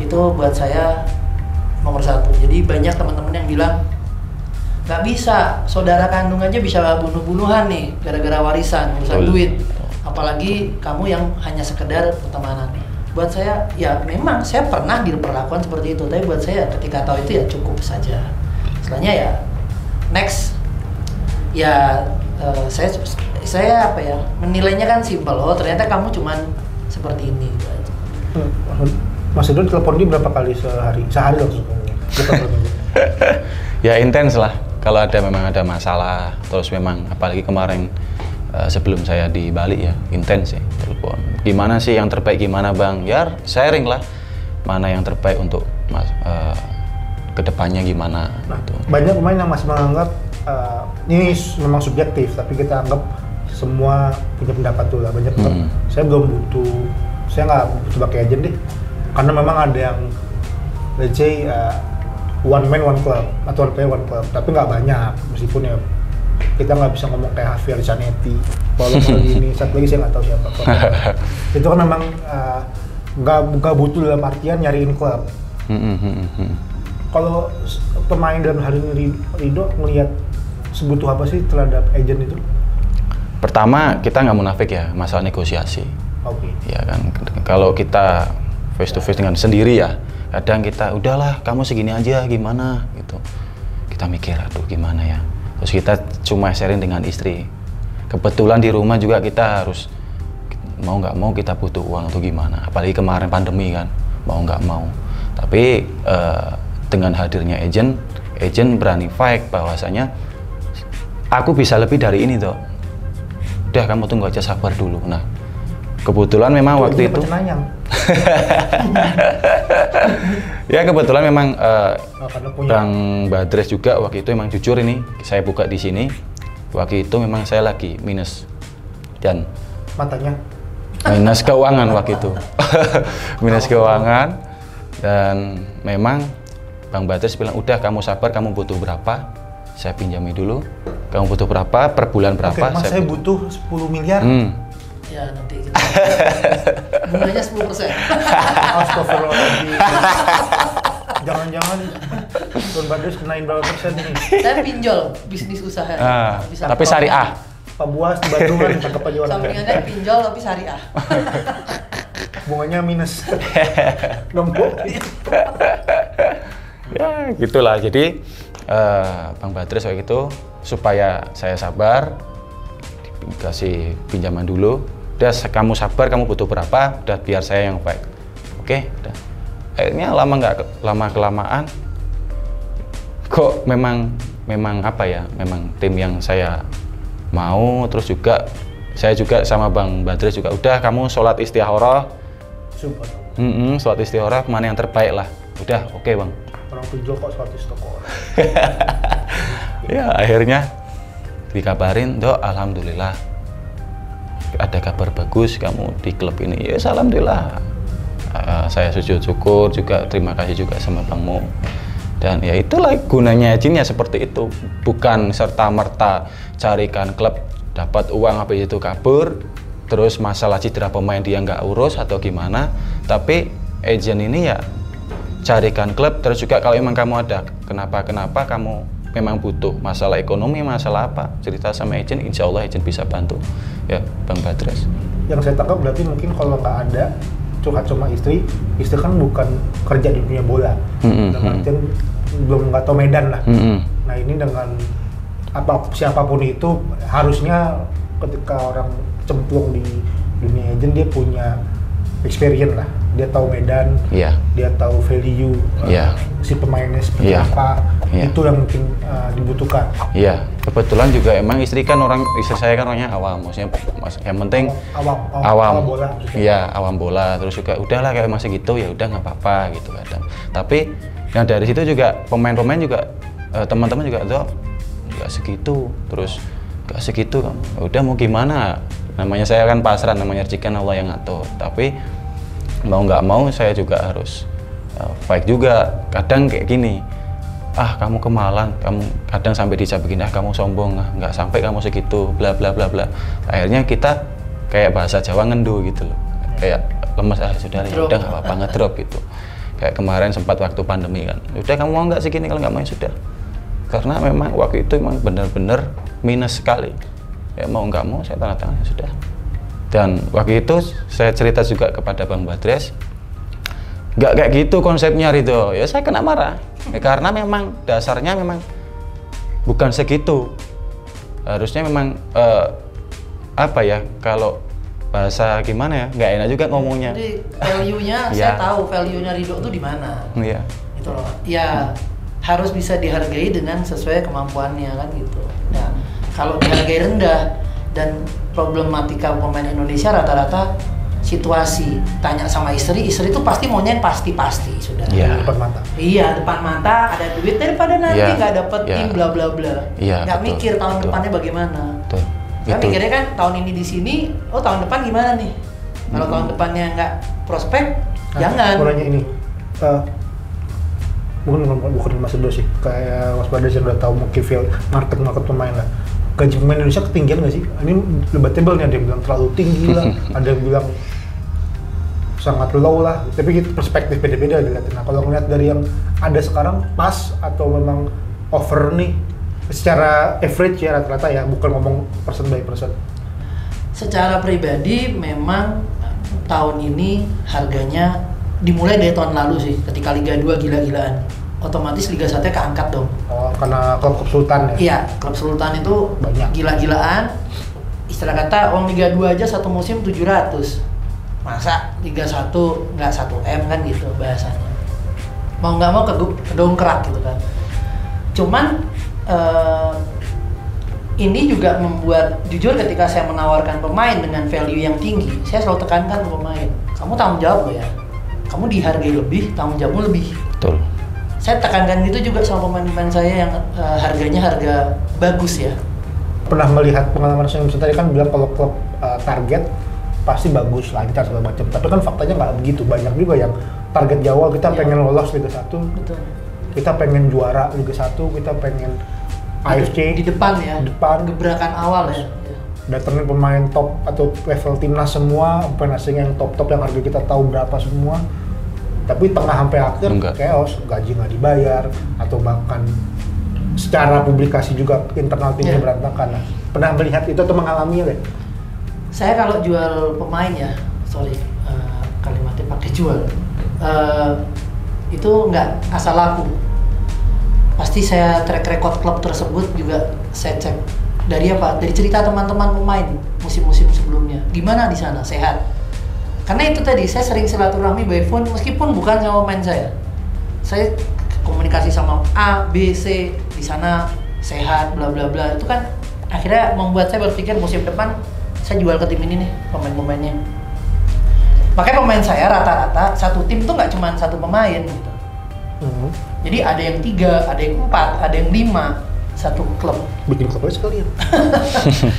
buat saya nomor 1. Jadi banyak teman-teman yang bilang nggak bisa, saudara kandung aja bisa bunuh-bunuhan nih gara-gara warisan, urusan Betul. duit. Apalagi kamu yang hanya sekedar pertemanan. Buat saya, ya memang saya pernah diperlakukan seperti itu, tapi buat saya ketika tahu itu ya cukup saja. Setelahnya ya next, ya saya apa ya, menilainya kan simpel. Oh ternyata kamu cuman seperti ini. Gitu aja. Mas Edo telepon dia berapa kali sehari? Sehari langsung. Ya intens lah. Kalau memang ada masalah, terus memang apalagi kemarin sebelum saya di Bali ya intens sih telepon. Gimana sih yang terbaik, gimana bang? Ya sharing lah. Mana yang terbaik untuk kedepannya gimana? Nah, gitu. banyak pemain yang masih menganggap ini memang subjektif, tapi kita anggap semua punya pendapat tuh lah. Banyak yang saya belum butuh, saya nggak butuh pakai agent deh, karena memang ada yang let's say one man one club atau one player one club, tapi nggak banyak. Meskipun ya kita nggak bisa ngomong kayak Javier Zanetti, kalau ini satu lagi saya nggak tahu siapa. Itu kan memang nggak butuh dalam artian nyariin klub. Kalau pemain dalam hal ini Rido ngelihat sebutuh apa sih terhadap agent itu? Pertama kita nggak munafik ya masalah negosiasi. Oke. Ya kan, kalau kita face to face dengan sendiri ya, kadang kita udahlah kamu segini aja gimana gitu. Kita mikir aduh gimana ya. Terus kita cuma sharing dengan istri. Kebetulan di rumah juga kita harus mau nggak mau kita butuh uang atau gimana. Apalagi kemarin pandemi kan, mau nggak mau. Tapi dengan hadirnya agent berani fight bahwasanya aku bisa lebih dari ini toh. Udah kamu tunggu aja, sabar dulu. Nah kebetulan memang waktu itu ya kebetulan memang Bang Badres juga waktu itu memang jujur ini saya buka di sini, waktu itu memang saya lagi minus dan matanya minus keuangan waktu itu minus keuangan, dan memang Bang Badres bilang udah kamu sabar, kamu butuh berapa saya pinjami dulu, kamu butuh berapa per bulan berapa. Oke, mas saya butuh 10 miliar. Ya nanti kita bunganya 10%. Astagfirullahaladzim. Jangan-jangan Don Badres kenain berapa persen nih? Saya pinjol bisnis usaha. Bisa tapi syariah. Pak Buas di Bandung kan tangkap aja orang. Sampingannya pinjol tapi syariah. Bunganya minus. Lombok. Ya gitulah, jadi Bang Badres waktu itu supaya saya sabar dikasih pinjaman dulu, udah kamu sabar, kamu butuh berapa, udah biar saya yang baik. Oke, udah. Akhirnya lama kelamaan kok memang apa ya, memang tim yang saya mau, terus juga saya juga sama Bang Badres juga udah kamu sholat istikharah, sholat istikharah mana yang terbaik lah, udah oke Bang. Orang pinjol kok sholat istikharah. Ya akhirnya dikabarin, Dok, alhamdulillah ada kabar bagus kamu di klub ini. Ya alhamdulillah. Saya sujud syukur juga, terima kasih juga sama Bang Mo. Dan ya itulah gunanya agent ya seperti itu. Bukan serta-merta carikan klub dapat uang habis itu kabur, terus masalah cedera pemain dia nggak urus atau gimana. Tapi agent ini ya carikan klub, terus juga kalau memang kamu ada kenapa kamu memang butuh masalah ekonomi, masalah apa, cerita sama agent, insya Allah agent bisa bantu ya Bang Badres. Yang saya tangkap berarti mungkin kalau nggak ada curhat sama istri kan bukan kerja di dunia bola, artian belum nggak tahu medan lah. Nah ini dengan siapapun itu harusnya ketika orang cemplung di dunia agent dia punya experience lah. dia tahu medan, Iya. dia tahu value Iya. si pemainnya seperti Iya. apa, Iya. itu yang mungkin dibutuhkan. Iya, kebetulan juga emang istri saya kan orangnya awam, maksudnya yang penting awam bola. Iya, awam bola. Terus juga udahlah kayak masih gitu ya udah nggak apa-apa gitu kadang. Tapi yang dari situ juga pemain-pemain juga teman-teman juga tuh nggak segitu, terus nggak segitu kan. Udah mau gimana? Namanya saya kan pasrah, namanya rezeki Allah yang ngatur. Tapi mau nggak mau saya juga harus fight juga. Kadang kayak gini. Kamu ke Malang, kamu kadang sampai dicap begini, kamu sombong, nggak sampai kamu segitu, bla bla bla bla. Akhirnya kita kayak bahasa Jawa ngendu gitu loh, kayak lemes, sudah ya udah nggak apa-apa, ngedrop gitu. Kayak kemarin sempat waktu pandemi kan, udah kamu mau nggak segini, kalau nggak mau ya sudah. Karena memang waktu itu memang benar-benar minus sekali. Ya mau nggak mau saya tanda tangan, ya sudah. Dan waktu itu saya cerita juga kepada Bang Badres, nggak kayak gitu konsepnya Ridho. Ya saya kena marah. Karena memang dasarnya memang bukan segitu. Harusnya memang apa ya, kalau bahasa gimana ya, nggak enak juga ngomongnya. Jadi value-nya saya tahu value-nya Ridho tuh di mana. Iya. Itu loh. Ya harus bisa dihargai dengan sesuai kemampuannya kan gitu. Nah, kalau dihargai rendah dan problematika pemain Indonesia rata-rata situasi, tanya sama istri tuh pasti maunya yang pasti sudah. Iya. Depan mata. Iya, depan mata ada duit daripada nanti nggak dapet tim bla bla bla. Iya, Nggak betul, mikir tahun betul. depannya bagaimana. Betul. Kan mikirnya kan tahun ini di sini, oh tahun depan gimana nih? Kalau tahun depannya nggak prospek, jangan. Mau nanya ini, bukan Mas Edo sih, kayak Mas Badres yang udah tahu mungkin market pemain lah. Gaji pemain Indonesia ketinggian nggak sih? Ini debatable nih, ada yang bilang terlalu tinggi lah, ada yang bilang sangat low lah. Tapi gitu, perspektif beda-beda dilihatin. Nah kalau ngeliat dari yang ada sekarang pas atau memang over nih, secara average ya rata-rata ya, bukan ngomong person by person. Secara pribadi memang tahun ini harganya dimulai dari tahun lalu sih, ketika Liga 2 gila-gilaan. Otomatis Liga 1 keangkat dong. Oh, karena klub Sultan ya? Iya, klub Sultan itu banyak, gila-gilaan. Istilah kata, uang Liga 2 aja satu musim 700. Masa Liga 1 nggak 1M kan gitu bahasanya. Mau nggak mau kedongkrak gitu kan. Cuman ini juga membuat, jujur ketika saya menawarkan pemain dengan value yang tinggi, saya selalu tekankan ke pemain, kamu tanggung jawab loh ya, kamu dihargai lebih, tanggung jawabmu lebih. Betul. Saya tekankan gitu juga sama pemain-pemain saya yang harganya harga bagus ya. Pernah melihat pengalaman saya misalnya tadi kan bilang kalau klub target pasti bagus, lancar segala macam. Tapi kan faktanya nggak begitu. Banyak juga yang target di awal kita pengen lolos Liga 1. Betul. Kita pengen juara Liga 1, kita pengen AFC di depan ya. Depan gebrakan awal ya. Datengin pemain top atau level timnas semua, pemain asing yang top yang harga kita tahu berapa semua. Tapi tengah sampai akhir chaos, gaji nggak dibayar atau bahkan secara publikasi juga internal timnya berantakan. Nah, pernah melihat itu atau mengalaminya deh? Saya kalau jual pemain ya, kalimatnya pakai jual, itu nggak asal laku. Pasti saya track record klub tersebut juga saya cek dari apa? Dari cerita teman-teman pemain musim-musim sebelumnya. Gimana di sana? Sehat? Karena itu tadi saya sering silaturahmi by phone meskipun bukan sama pemain saya. Saya komunikasi sama A, B, C di sana sehat, bla bla bla. Itu kan akhirnya membuat saya berpikir musim depan saya jual ke tim ini nih pemain-pemainnya. Makanya pemain saya rata-rata satu tim tuh nggak cuma satu pemain gitu. Jadi ada yang 3, ada yang 4, ada yang 5 satu klub. Bikin klub aja sekalian.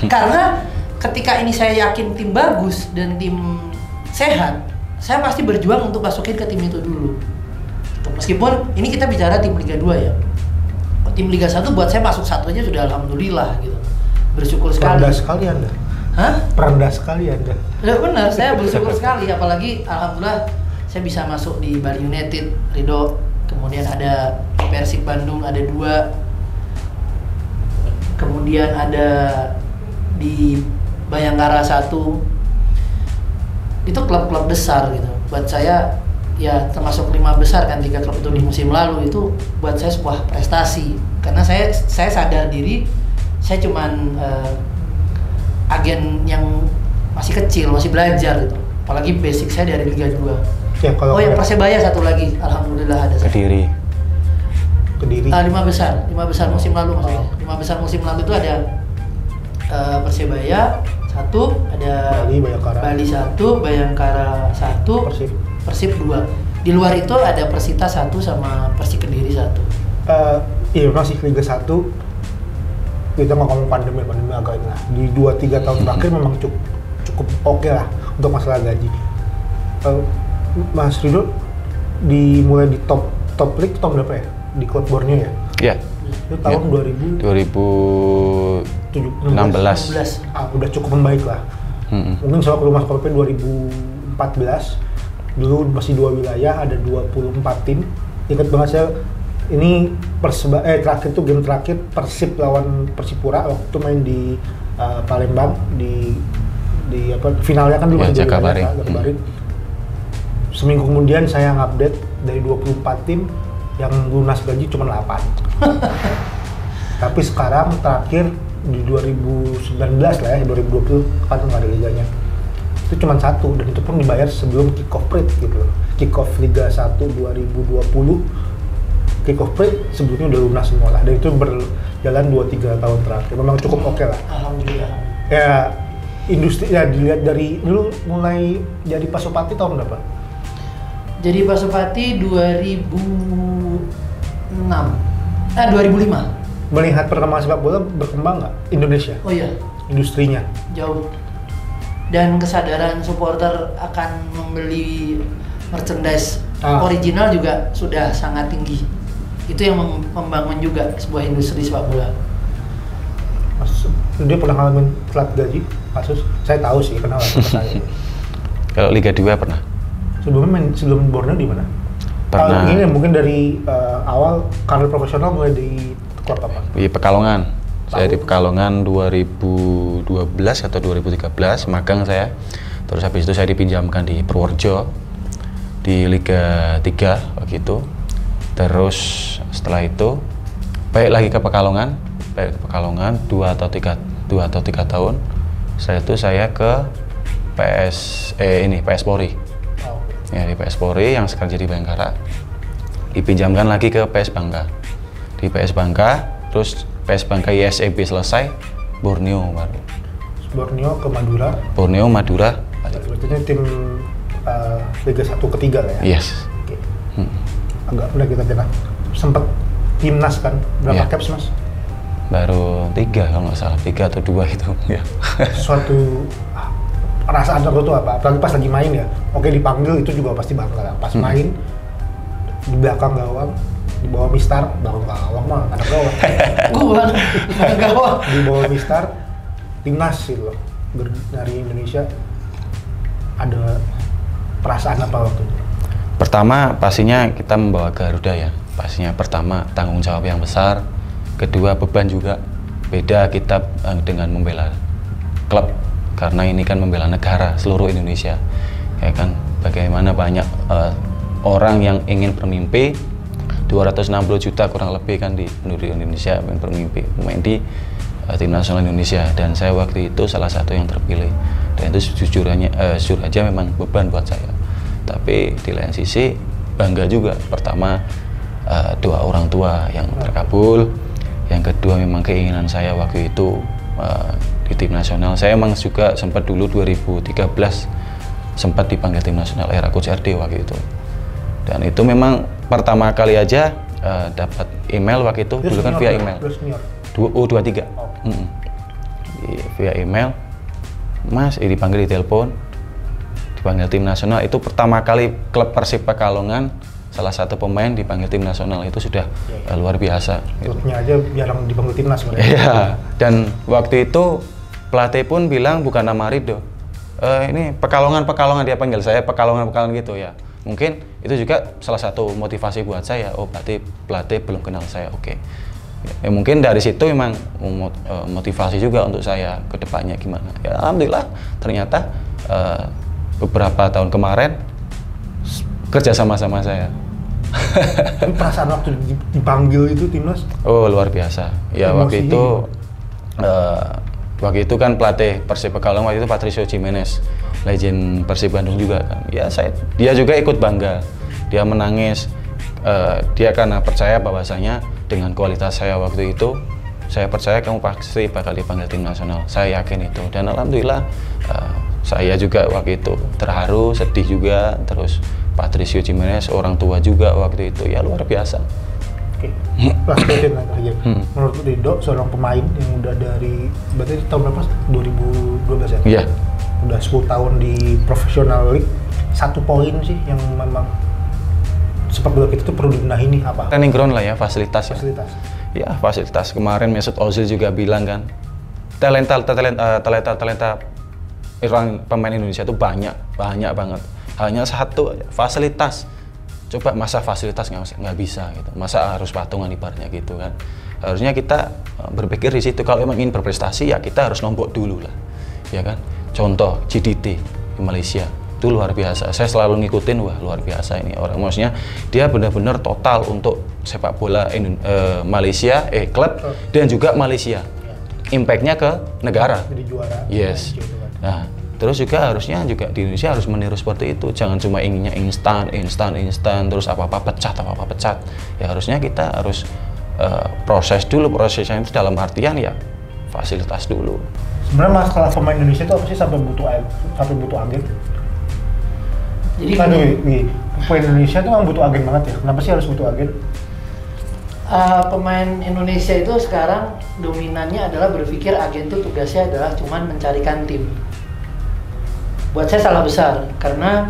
Karena ketika ini saya yakin tim bagus dan tim sehat, saya pasti berjuang untuk masukin ke tim itu dulu. Meskipun ini kita bicara tim Liga 2 ya. Tim Liga 1 buat saya masuk 1 aja sudah alhamdulillah gitu. Bersyukur sekali. Perendah sekali Anda. Hah? Perendah sekali Anda. Ya benar, saya bersyukur sekali apalagi alhamdulillah saya bisa masuk di Bali United, Ridho. Kemudian ada Persib Bandung ada 2. Kemudian ada di Bayangkara 1. Itu klub-klub besar gitu. Buat saya ya termasuk 5 besar kan 3 klub itu di musim lalu itu buat saya sebuah prestasi. Karena saya sadar diri saya cuman agen yang masih kecil, masih belajar gitu. Apalagi basic saya dari Liga 2. Ya kalau Oh ya, Persebaya satu lagi, alhamdulillah ada. Kediri. Kediri. 5 besar musim lalu maksudnya. 5 besar musim lalu itu ada Persebaya satu, ada Bali, Bayangkara. Bali satu, Bayangkara satu, Persib 2. Di luar itu ada Persita satu sama Persik Kediri satu. Iya masih Liga 1 kita nggak ngomong pandemi agak ini lah. Di 2-3 tahun terakhir memang cukup oke lah untuk masalah gaji. Mas Rido dimulai di top league tahun berapa ya? Di klub Borneo ya? Iya. Itu tahun 2016. Udah cukup membaik lah. Mungkin soal masuk KPP 2014 dulu masih 2 wilayah, ada 24 tim. Ingat banget saya ini terakhir tuh game terakhir Persib lawan Persipura waktu itu main di Palembang di apa finalnya kan dulu masih Jakabaring. Seminggu kemudian saya ngupdate dari 24 tim yang lunas gaji cuma 8. Tapi sekarang terakhir di 2019 lah ya, 2020 kan nggak ada liganya. Itu cuma 1 dan itu pun dibayar sebelum kick-off rate gitu loh. Kick-off Liga 1 2020 kick-off rate sebelumnya udah lunas semua lah. Dan itu berjalan 2-3 tahun terakhir. Memang cukup oke lah. Alhamdulillah. Ya industri ya dilihat dari dulu mulai jadi Pasopati tahun berapa? Jadi Pasopati 2005. Melihat perkembangan sepak bola berkembang nggak Indonesia? Oh iya, Industrinya? jauh. Dan kesadaran supporter akan membeli merchandise original juga sudah sangat tinggi. Itu yang membangun juga sebuah industri sepak bola. Dia pernah ngalamin telat gaji kasus? Saya tahu sih, kenal saya. Kalau Liga 2 pernah? Sebelum Borneo di mana? Pernah. Ini mungkin dari awal karir profesional mulai di klub apa? Di Pekalongan. Saya di Pekalongan 2012 atau 2013 magang saya. Terus habis itu saya dipinjamkan di Purworejo di Liga 3 begitu. Terus setelah itu balik lagi ke Pekalongan. 2 atau 3 tahun. Setelah itu saya ke PS Polri. Ya, di PS Polri yang sekarang jadi Bayangkara. Dipinjamkan lagi ke PS Bangka. Di PS Bangka, terus PS Bangka ISEB selesai, Borneo baru. Borneo ke Madura. Balik. Berarti tim Liga 1 ketiga lah ya? Yes. Oke. Agak udah kita pindah. Sempet timnas kan? Berapa caps mas? Baru 3 kalau nggak salah, 3 atau 2 itu ya. Suatu perasaan aku tuh apa? Apalagi pas lagi main ya. Oke dipanggil itu juga pasti bangga lah. Pas main di belakang gawang, di bawah mistar, belakang gawang mah anak gawang. Di bawah mistar, timnas gitu loh. Dari Indonesia ada perasaan apa waktu itu? Pertama pastinya kita membawa Garuda ya. Pastinya pertama tanggung jawab yang besar. Kedua beban juga beda kita dengan membela klub karena ini kan membela negara seluruh Indonesia ya kan, bagaimana banyak orang yang ingin bermimpi 260 juta kurang lebih kan di penduduk Indonesia yang bermimpi main di tim nasional Indonesia dan saya waktu itu salah satu yang terpilih dan itu jujur aja memang beban buat saya, tapi di lain sisi bangga juga. Pertama doa orang tua yang terkabul. Yang kedua memang keinginan saya waktu itu di tim nasional. Saya emang juga sempat dulu 2013 sempat dipanggil tim nasional era Coach RD waktu itu. Dan itu memang pertama kali aja dapat email waktu itu. Dulu kan via email. U23. Via email. Mas, dipanggil di telepon. Dipanggil tim nasional. Itu pertama kali klub Persib Pekalongan salah satu pemain dipanggil tim nasional, itu sudah luar biasa. Klubnya aja jarang dipanggil timnas sebenarnya. Iya, dan waktu itu pelatih pun bilang bukan nama Rido. Ini Pekalongan dia panggil saya Pekalongan gitu ya. Mungkin itu juga salah satu motivasi buat saya. Oh, berarti pelatih belum kenal saya. Oke. Ya, mungkin dari situ memang motivasi juga untuk saya ke depannya gimana. Ya, alhamdulillah ternyata beberapa tahun kemarin kerja sama-sama saya. Tapi perasaan waktu dipanggil itu timnas? Oh luar biasa. Ya waktu itu Waktu itu kan pelatih Persib Pekalongan waktu itu Patricio Jimenez, legend Persib Bandung juga kan. Ya dia juga ikut bangga, dia menangis, dia karena percaya bahwasanya dengan kualitas saya waktu itu, saya percaya kamu pasti bakal dipanggil tim nasional. Saya yakin itu, dan alhamdulillah saya juga waktu itu terharu, sedih juga. Terus Patricio Jimenez, orang tua juga waktu itu, ya luar biasa. Oke, last question aja. Menurut Rido, seorang pemain yang udah dari, berarti tahun berapa? 2012 ya? Iya. Udah 10 tahun di profesional league, satu poin sih yang memang sepak bola kita tuh perlu dibenahi nih apa? Training ground lah ya, fasilitas ya. Fasilitas. Ya, fasilitas. Kemarin Mesut Ozil juga bilang kan, talenta orang pemain Indonesia itu banyak banget. Hanya satu aja, fasilitas. Coba masa fasilitas nggak bisa gitu, masa harus patungan ibaratnya gitu kan. Harusnya kita berpikir di situ, kalau emang ingin berprestasi ya kita harus nombok dulu lah, ya kan. Contoh GDT di Malaysia itu luar biasa, saya selalu ngikutin, wah luar biasa ini orang, maksudnya dia benar-benar total untuk sepak bola Malaysia, klub dan juga Malaysia, impactnya ke negara. Jadi juara. Yes. Nah, terus juga harusnya juga di Indonesia harus meniru seperti itu, jangan cuma inginnya instan, terus apa-apa pecat. Ya harusnya kita harus proses dulu, prosesnya itu dalam artian ya fasilitas dulu. Sebenarnya masalah pemain Indonesia itu apa sih sampai butuh agen? Jadi pemain Indonesia itu memang butuh agen banget ya. Kenapa sih harus butuh agen? Pemain Indonesia itu sekarang dominannya adalah berpikir agen itu tugasnya adalah cuman mencarikan tim. Buat saya salah besar, karena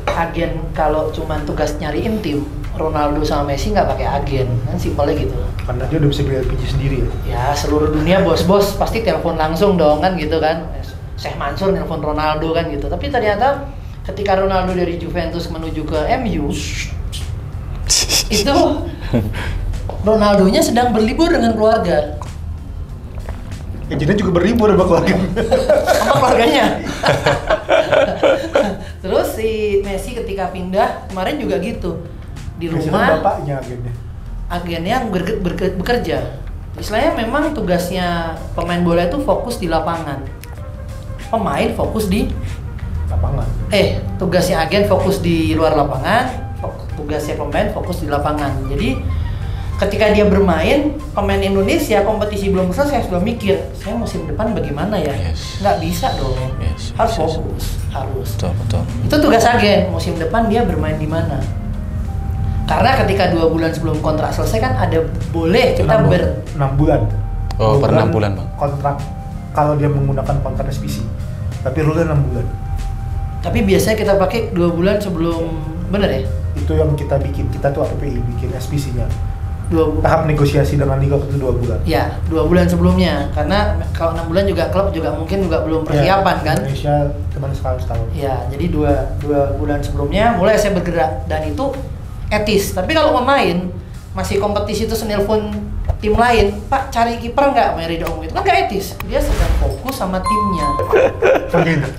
agen kalau cuma tugas nyariin tim, Ronaldo sama Messi nggak pakai agen, kan simpelnya gitu. Karena dia udah bisa beli LPG sendiri ya? Ya seluruh dunia bos-bos pasti telepon langsung dong kan gitu kan. Syekh Mansur nelpon Ronaldo kan gitu. Tapi ternyata ketika Ronaldo dari Juventus menuju ke MU, itu Ronaldonya sedang berlibur dengan keluarga. Agennya juga berlibur sama keluarga. Sama keluarganya. Terus si Messi ketika pindah kemarin juga gitu, di rumah. Bapaknya agennya. Agennya yang bekerja. Istilahnya memang tugasnya pemain bola itu fokus di lapangan. Pemain fokus di lapangan. Tugasnya agen fokus di luar lapangan. Tugasnya pemain fokus di lapangan. Jadi ketika dia bermain, pemain Indonesia kompetisi belum selesai sudah mikir, saya musim depan bagaimana ya? Yes. Nggak bisa dong. Yes. Harus fokus, harus. Betul. Itu tugas agen, musim depan dia bermain di mana? Karena ketika 2 bulan sebelum kontrak selesai kan ada boleh kita 6 bulan. Oh, per 6 bulan, Bang. Kontrak kalau dia menggunakan kontrak SPC. Tapi rule-nya 6 bulan. Tapi biasanya kita pakai 2 bulan sebelum, bener ya? Itu yang kita bikin, kita tuh APPI bikin SPC-nya. Tahap negosiasi dengan liga itu 2 bulan. Ya, 2 bulan sebelumnya. Karena kalau 6 bulan juga klub juga mungkin juga belum persiapan kan. Indonesia cuma setahun. Ya, jadi 2 bulan sebelumnya mulai saya bergerak, dan itu etis. Tapi kalau pemain masih kompetisi itu nelpon tim lain, Pak cari kiper nggak, Mary Dong itu kan nggak etis. Dia sedang fokus sama timnya. Begitu.